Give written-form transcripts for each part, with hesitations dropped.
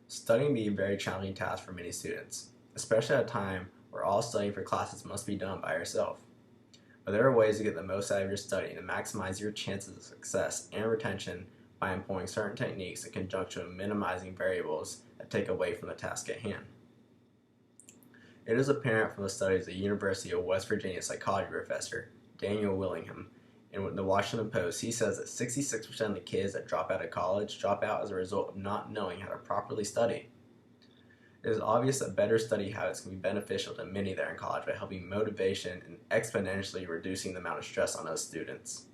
Studying can be a very challenging task for many students, especially at a time where all studying for classes must be done by yourself. But there are ways to get the most out of your study and maximize your chances of success and retention by employing certain techniques in conjunction with minimizing variables that take away from the task at hand. It is apparent from the studies of the University of West Virginia psychology professor Daniel Willingham in the Washington Post. He says that 66% of the kids that drop out of college drop out as a result of not knowing how to properly study. It is obvious that better study habits can be beneficial to many there in college by helping motivation and exponentially reducing the amount of stress on those students.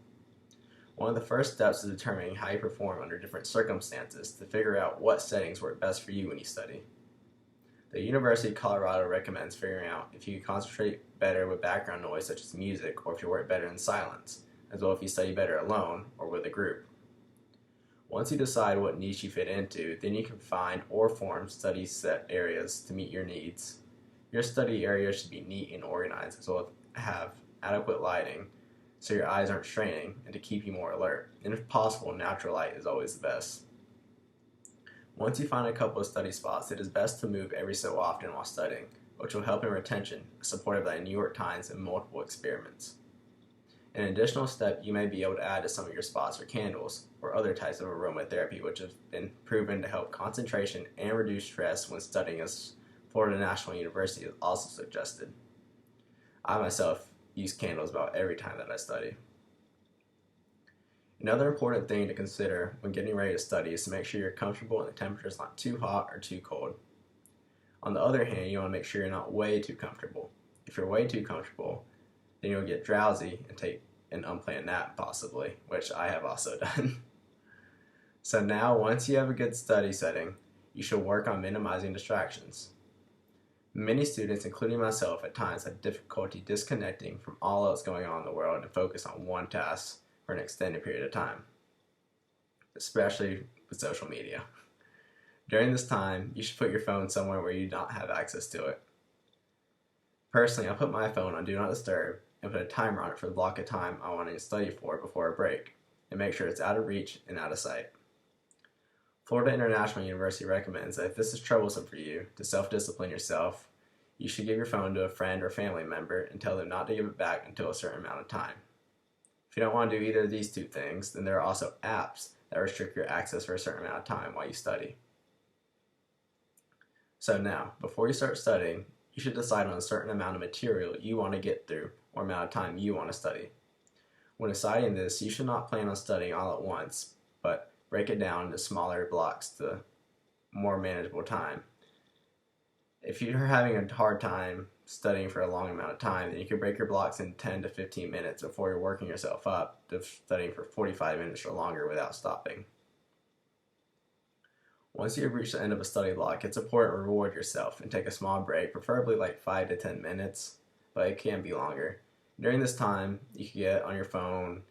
One of the first steps is determining how you perform under different circumstances to figure out what settings work best for you when you study. The University of Colorado recommends figuring out if you concentrate better with background noise such as music, or if you work better in silence, as well if you study better alone or with a group. Once you decide what niche you fit into, then you can find or form study set areas to meet your needs. Your study area should be neat and organized, as well as have adequate lighting so your eyes aren't straining and to keep you more alert. And if possible, natural light is always the best. Once you find a couple of study spots, it is best to move every so often while studying, which will help in retention, supported by the New York Times and multiple experiments. An additional step you may be able to add to some of your spots are candles or other types of aromatherapy, which have been proven to help concentration and reduce stress when studying, as Florida National University has also suggested. I myself use candles about every time that I study. Another important thing to consider when getting ready to study is to make sure you're comfortable and the temperature is not too hot or too cold. On the other hand, you want to make sure you're not way too comfortable. If you're way too comfortable, then you'll get drowsy and take an unplanned nap possibly, which I have also done. So now, once you have a good study setting, you should work on minimizing distractions. Many students, including myself at times, have difficulty disconnecting from all else going on in the world and focus on one task for an extended period of time, especially with social media. During this time, you should put your phone somewhere where you don't have access to it. Personally, I put my phone on Do Not Disturb and put a timer on it for the block of time I want to study for before a break, and make sure it's out of reach and out of sight. Florida International University recommends that if this is troublesome for you to self-discipline yourself, you should give your phone to a friend or family member and tell them not to give it back until a certain amount of time. If you don't want to do either of these two things, then there are also apps that restrict your access for a certain amount of time while you study. So now, before you start studying, you should decide on a certain amount of material you want to get through or amount of time you want to study. When deciding this, you should not plan on studying all at once, but break it down into smaller blocks to more manageable time. If you're having a hard time studying for a long amount of time, then you can break your blocks in 10 to 15 minutes before you're working yourself up to studying for 45 minutes or longer without stopping. Once you have reached the end of a study block, it's important to reward yourself and take a small break, preferably like 5 to 10 minutes, but it can be longer. During this time, you can get on your phone,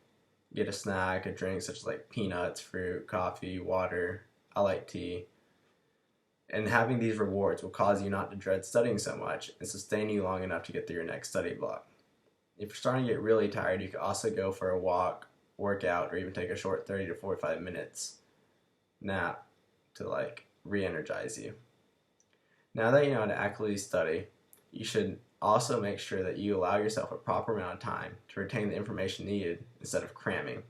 get a snack, a drink such as like peanuts, fruit, coffee, water. I like tea. And having these rewards will cause you not to dread studying so much and sustain you long enough to get through your next study block. If you're starting to get really tired, you can also go for a walk, work out, or even take a short 30 to 45 minutes nap to like re-energize you. Now that you know how to actively study, you should also make sure that you allow yourself a proper amount of time to retain the information needed instead of cramming.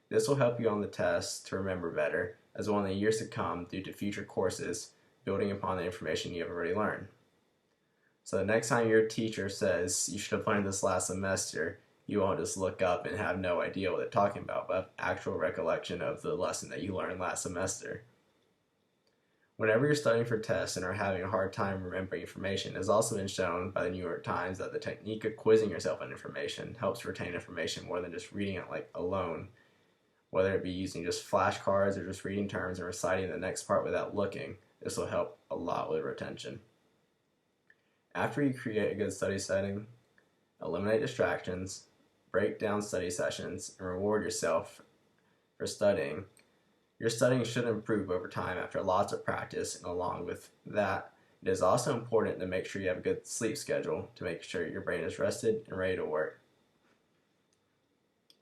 This will help you on the test to remember better, as well in the years to come due to future courses building upon the information you have already learned. So the next time your teacher says you should have learned this last semester, you won't just look up and have no idea what they're talking about, but have actual recollection of the lesson that you learned last semester. Whenever you're studying for tests and are having a hard time remembering information, it has also been shown by the New York Times that the technique of quizzing yourself on information helps retain information more than just reading it like alone, whether it be using just flashcards or just reading terms and reciting the next part without looking. This will help a lot with retention. After you create a good study setting, eliminate distractions, break down study sessions, and reward yourself for studying, your studying should improve over time after lots of practice, and along with that, it is also important to make sure you have a good sleep schedule to make sure your brain is rested and ready to work.